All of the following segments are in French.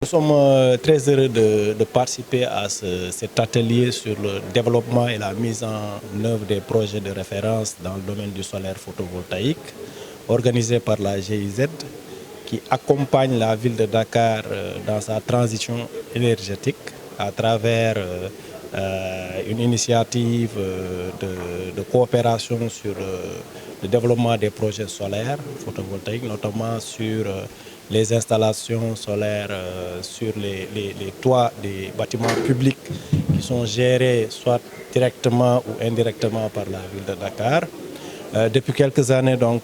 sommes très heureux de participer à cet atelier sur le développement et la mise en œuvre des projets de référence dans le domaine du solaire photovoltaïque, organisé par la GIZ, qui accompagne la ville de Dakar dans sa transition énergétique à travers une initiative de coopération sur le développement des projets solaires photovoltaïques, notamment sur les installations solaires sur les toits des bâtiments publics qui sont gérés soit directement ou indirectement par la ville de Dakar. Depuis quelques années, donc,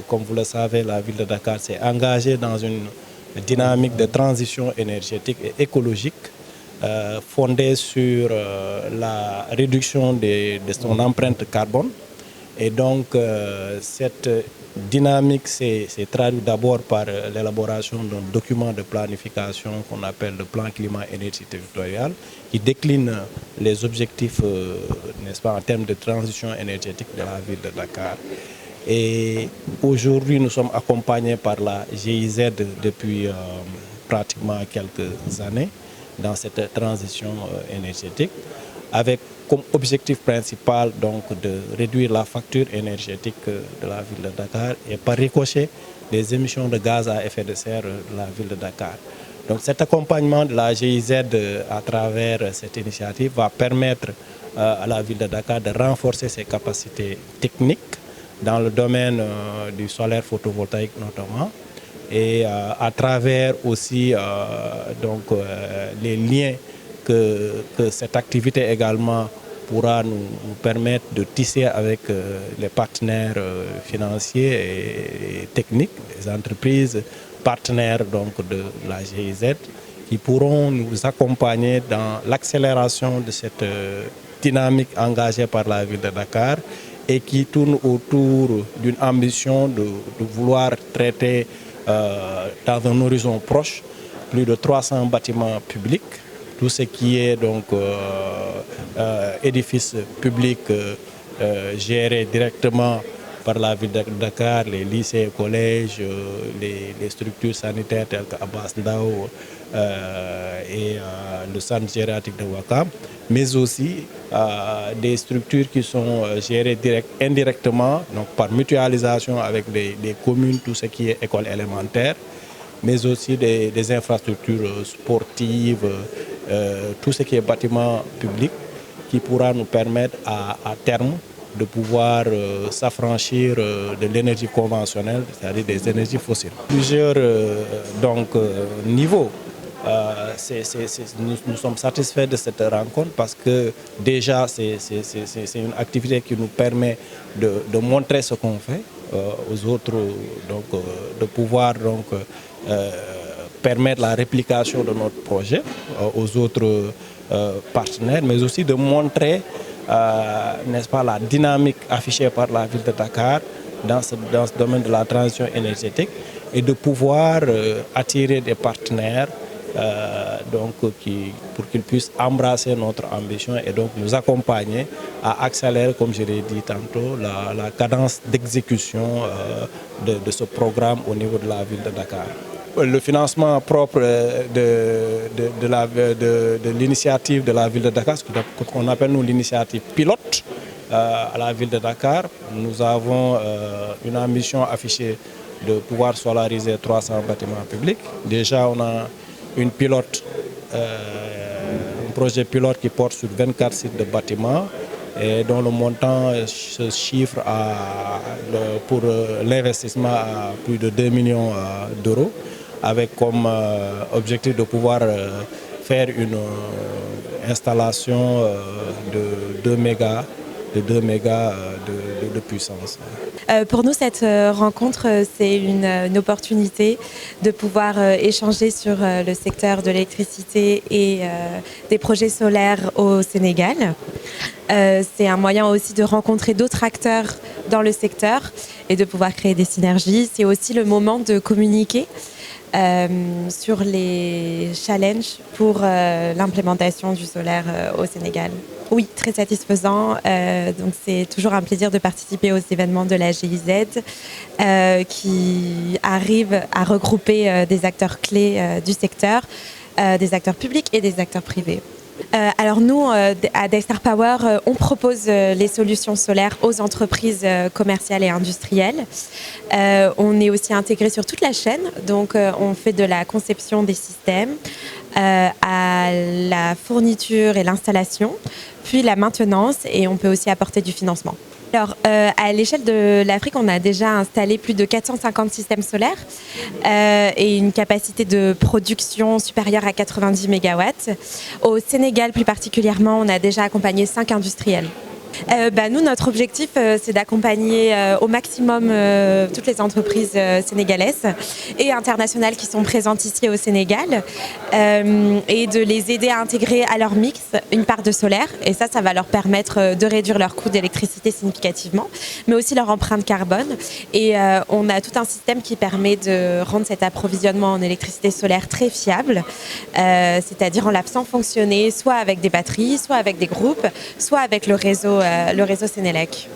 comme vous le savez, la ville de Dakar s'est engagée dans une dynamique de transition énergétique et écologique fondée sur la réduction de son empreinte carbone. Et donc, cette dynamique s'est traduite d'abord par l'élaboration d'un document de planification qu'on appelle le plan climat-énergie territorial, qui décline les objectifs n'est-ce pas, en termes de transition énergétique de la ville de Dakar. Et aujourd'hui, nous sommes accompagnés par la GIZ depuis pratiquement quelques années dans cette transition énergétique, avec comme objectif principal donc, de réduire la facture énergétique de la ville de Dakar et par ricochet les émissions de gaz à effet de serre de la ville de Dakar. Donc cet accompagnement de la GIZ à travers cette initiative va permettre à la ville de Dakar de renforcer ses capacités techniques dans le domaine du solaire photovoltaïque notamment, et à travers aussi donc, les liens que cette activité également pourra nous permettre de tisser avec les partenaires financiers et techniques, les entreprises partenaires donc, de la GIZ, qui pourront nous accompagner dans l'accélération de cette dynamique engagée par la ville de Dakar et qui tourne autour d'une ambition de vouloir traiter dans un horizon proche plus de 300 bâtiments publics, tout ce qui est donc édifices publics gérés directement par la ville de Dakar, les lycées, collèges, les structures sanitaires telles qu'Abbas Ndao et le centre gériatrique de Ouakam, mais aussi des structures qui sont gérées indirectement, donc par mutualisation avec les communes, tout ce qui est école élémentaire, mais aussi des infrastructures sportives, tout ce qui est bâtiment public, qui pourra nous permettre à terme de pouvoir s'affranchir de l'énergie conventionnelle, c'est-à-dire des énergies fossiles. Plusieurs niveaux. Nous sommes satisfaits de cette rencontre parce que déjà c'est une activité qui nous permet de montrer ce qu'on fait aux autres, donc, de pouvoir donc, permettre la réplication de notre projet aux autres partenaires, mais aussi de montrer n'est-ce pas, la dynamique affichée par la ville de Dakar dans ce domaine de la transition énergétique et de pouvoir attirer des partenaires donc, pour qu'ils puissent embrasser notre ambition et donc nous accompagner à accélérer, comme je l'ai dit tantôt, la cadence d'exécution de ce programme au niveau de la ville de Dakar. Le financement propre de l'initiative de la ville de Dakar, ce qu'on appelle nous l'initiative pilote à la ville de Dakar, nous avons une ambition affichée de pouvoir solariser 300 bâtiments publics. Déjà, on a un projet pilote qui porte sur 24 sites de bâtiments et dont le montant se chiffre pour l'investissement à plus de 2 millions d'euros, avec comme objectif de pouvoir faire une installation de 2 mégas de puissance. Pour nous, cette rencontre, c'est une opportunité de pouvoir échanger sur le secteur de l'électricité et des projets solaires au Sénégal. C'est un moyen aussi de rencontrer d'autres acteurs dans le secteur et de pouvoir créer des synergies. C'est aussi le moment de communiquer sur les challenges pour l'implémentation du solaire au Sénégal. Oui, très satisfaisant. Donc c'est toujours un plaisir de participer aux événements de la GIZ qui arrive à regrouper des acteurs clés du secteur des acteurs publics et des acteurs privés. Alors nous, à Dexter Power, on propose les solutions solaires aux entreprises commerciales et industrielles. On est aussi intégré sur toute la chaîne, donc on fait de la conception des systèmes à la fourniture et l'installation, puis la maintenance, et on peut aussi apporter du financement. Alors, à l'échelle de l'Afrique, on a déjà installé plus de 450 systèmes solaires et une capacité de production supérieure à 90 MW. Au Sénégal, plus particulièrement, on a déjà accompagné 5 industriels. Nous, notre objectif, c'est d'accompagner au maximum toutes les entreprises sénégalaises et internationales qui sont présentes ici au Sénégal et de les aider à intégrer à leur mix une part de solaire. Et ça va leur permettre de réduire leur coût d'électricité significativement, mais aussi leur empreinte carbone. Et on a tout un système qui permet de rendre cet approvisionnement en électricité solaire très fiable, c'est-à-dire en la faisant fonctionner soit avec des batteries, soit avec des groupes, soit avec le réseau Sénélec.